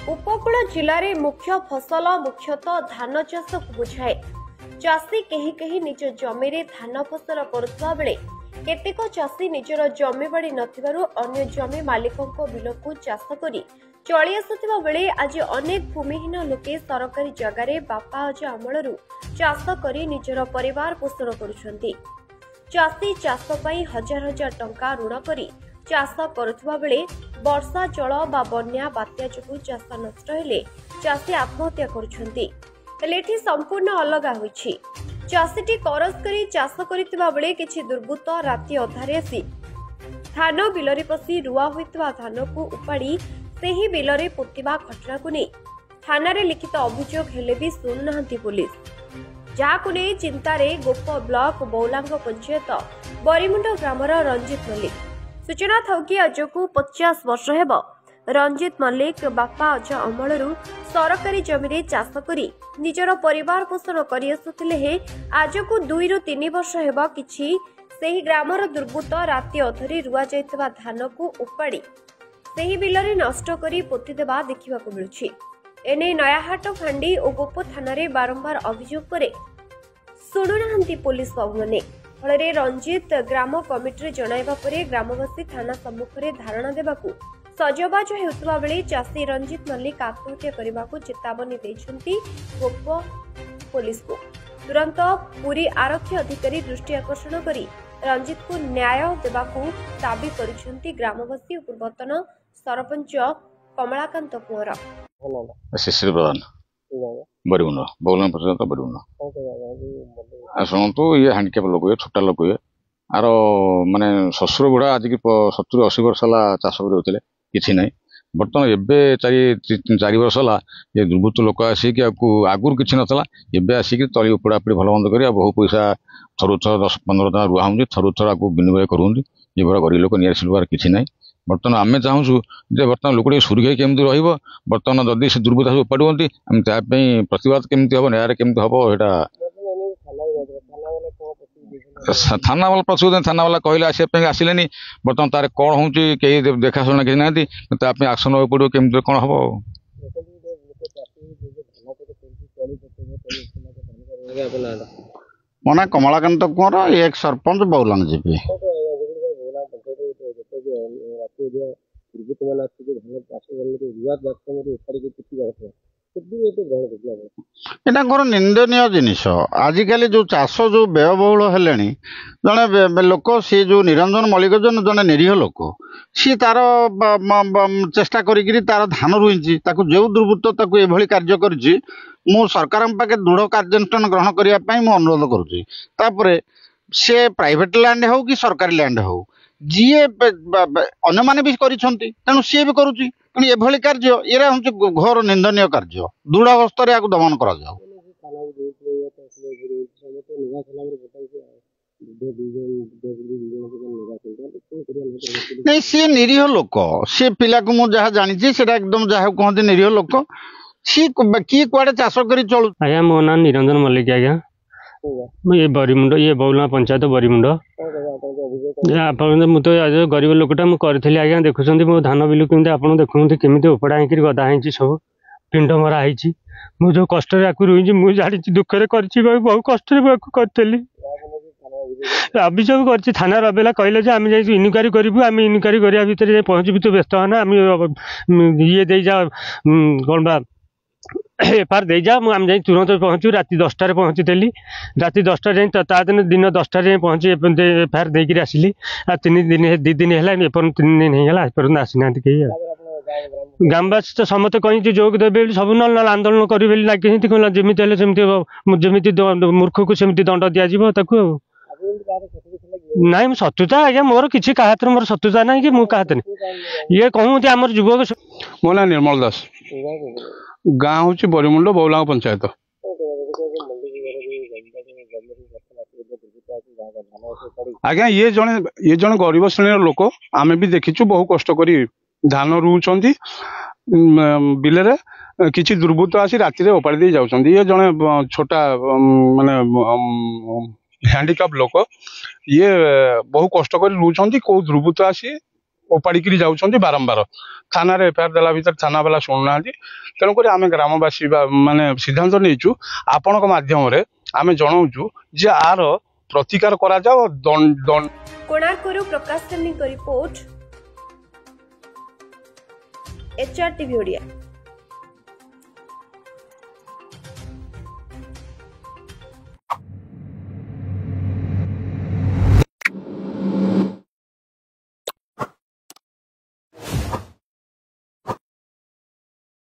उपकूल जिले में मुख्य फसल मुख्यतः धान चाष को बुझाए। चाषी कहीं कहीं निज जमी धान फसल करुवा बेले केतेक चाषी निजर जमी बाड़ी नथिबारु अन्य जमी मालिकों बिलकु चाष करी चली आसुथिबा बेले आज अनेक भूमिहीन लोके सरकारी जगार बापा अजा अमलरू चाष करी निजर परिवार पोषण करुछंती। चाषी चाष पई हजार हजार टंका ऋण करी चाष करुवा बेले वर्षा जल बा बन्या बात्या जोगु चाष नष्ट हेले चाषी आत्महत्या करुछंती। हेले एठी संपूर्ण अलगा होईछि। चाषीटी करज करी चाष करितबा बेले किछि दुर्बृत्त राति अधारे आसी धान बिलरे पसी रुआ होइतबा धान को उपाड़ी सेही बिलरे पोतिबा घटना को नै थाना लिखित अभियोग हेले भी सुनुनाहांती पुलिस। जहां नै चिंतारे गोप ब्लॉक बौलांग पंचायत बरीमुंड ग्रामर रंजित मल्लिक। सूचना था कि आज को 50 वर्ष हेब रंजित मल्लिक बापा अजा अमलरू सरकारी जमी चाष करी निजर परिवार पोषण करि आसुथिले हे आज को 2 ରୁ 3 वर्ष हेब किछि सेही ग्रामर दुर्बृत्त राति अधरी रुआ जाइतबा धान को उपाड़ी सेही बिलरे नष्ट करी पोति देबा देखिबाकू मिलुछि। एने नयाहाट फांडी और गोप थाना बारंबार अभियोग करे शुणुनाहांती पुलिस बाबूमाने। फलरे रंजित ग्राम कमिटी जणाइबा परे ग्रामवासी थाना सम्मुखरे धारणा देबाकू सजबाज हेउतबा बेले चाषी रंजित मल्लिक आत्महत्या करबाकू चेतावनी दैछंती गोप पुलिस को। तुरंत पुरी आरक्षी अधिकारी दृष्टि आकर्षण करी रंजित को न्याय देबाकू दाबी करिसंती ग्रामवासी और पूर्वतन सरपंच कमलाकांत कुंवर। शिशिर प्रधान बरीमुंड बौलांग पंचायत बरीमुंड। शुणु ये हैंडिकैप लोक ये छोटा लोक ये आर माने शशुर बुढ़ा आज की 70-80 वर्ष है चाष कर किसी ना बर्तमान एवं 4 वर्ष है ये दुर्बृत्त लोक आसिक आगुरी किसी नाला एवं आसिक तली उपड़ापड़ी भल बंद कर बहु पैसा थरु थर 10-15 टका रुआ हूँ थरु थर आपको विनिमय करूँ ये भरा गरीब लोक निआर सिलवार किसी ना। बर्तमान आम चाहूँ बर्तमान लोक सुरक्षा केमती बर्तमान जदि से दुर्बृत्त सब उपाड़ी आम प्रतिवाद केमती हम न्याय केमती हम थाना वाला प्रस्तुत थाना वाला कहले आसपे आसिले बर्तमान तार कौन हूँ कई देखाशुना किसी ना आक्शन होगा पड़ो केमती कौन हम मो ना कमलाकांत कुंवर एक सरपंच बौलांग जीपी। एटा निंदनीय जिनिस आजिकल जो चाष जो व्ययबहुल है जड़े लोक सी जो निरंजन मल्लिक जड़े निरीह लोक सी तार चेष्टा करी तार धान रुई जो दुर्बृत्त एभली कार्य करी मु सरकार पाखे दृढ़ कार्यानुष्ठान ग्रहण करने अनुरोध करुच्ची। से प्राइवेट लैंड हो कि सरकारी लैंड हो जी अन्य माने भी करिसेंती तेणु सी भी करुच्ची तेणु एभली कार्य ये हूँ घोर निंदनीय कार्य दृढ़ हस्तर या दमन करा जाओ। नहीं सी निरीह लोक सी पिला को मुझे जानी से एकदम जहाँ कहते निरीह लोक सी किए कुआड़े चाष कर चलु। आज्ञा मो ना निरंजन मल्लिक आज्ञा ये बरीमुंड ये बौलांग पंचायत बरीमुंड आप तो आज गरीब लोकटा मुझे आज्ञा देखुं मो धान बिल केमी आप देखुं केमी उपड़ा होकर गदा हो सब पिंड मरा हो मु जो कष्ट रुई मुझे दुखे बहुत कष्ट करी अभियोग कर थाना रबेला कहले आम जा इनक्वारी करूँ आम इनक्वारी करा भितर पहुँचू तो व्यस्त होना आम ये दे जा कौन बा एफआईआर दे जा आम जा तुरंत पहुँचू राति 10टार पहुँचीली राति 10टार जा दिन 10टार जा पहुँची एफआईआर देकर आसिली 2 दिन है एपर्त 3 दिन होगा एपर्त आसीना कहीं ग्रामवासी तो समस्त कहीं जोग देवे सब ना आंदोलन करेंगे लगे जमी जमी मूर्ख को सेमती दंड दिज्व ताकू नाई शत्रुता आज्ञा मोर किसी क्या मोर शत्रुता ना कि मुझे ये कहूँ आम युवक मो ना निर्मल दास गाँ हूँ बरीमुंड बौलांग पंचायत। आज्ञा ये जड़े गरीब श्रेणी लोक आम भी देखीचु बहु कष्ट कर धान रुंच बिलरे किसी दुर्बृत्त आसी राति उपाड़ी दे जाऊँ ये जड़े छोटा माने हैंडिकैप लोक ये बहु कष्ट कर रुंच कौ दुर्बृत्त आसी ओपाड़ी जाउछन्ति बारंबार थाना रे एफआईआर देला भीतर थाना वाला शुणुना तेणुक आम ग्रामवासी माने सिद्धांत नहीं आपण माध्यम आम जनाऊँ जे आर प्रतिकार करा जाओ दंड कोणार्करू प्रकाश रिपोर्ट एचआर टीवी ओडिया।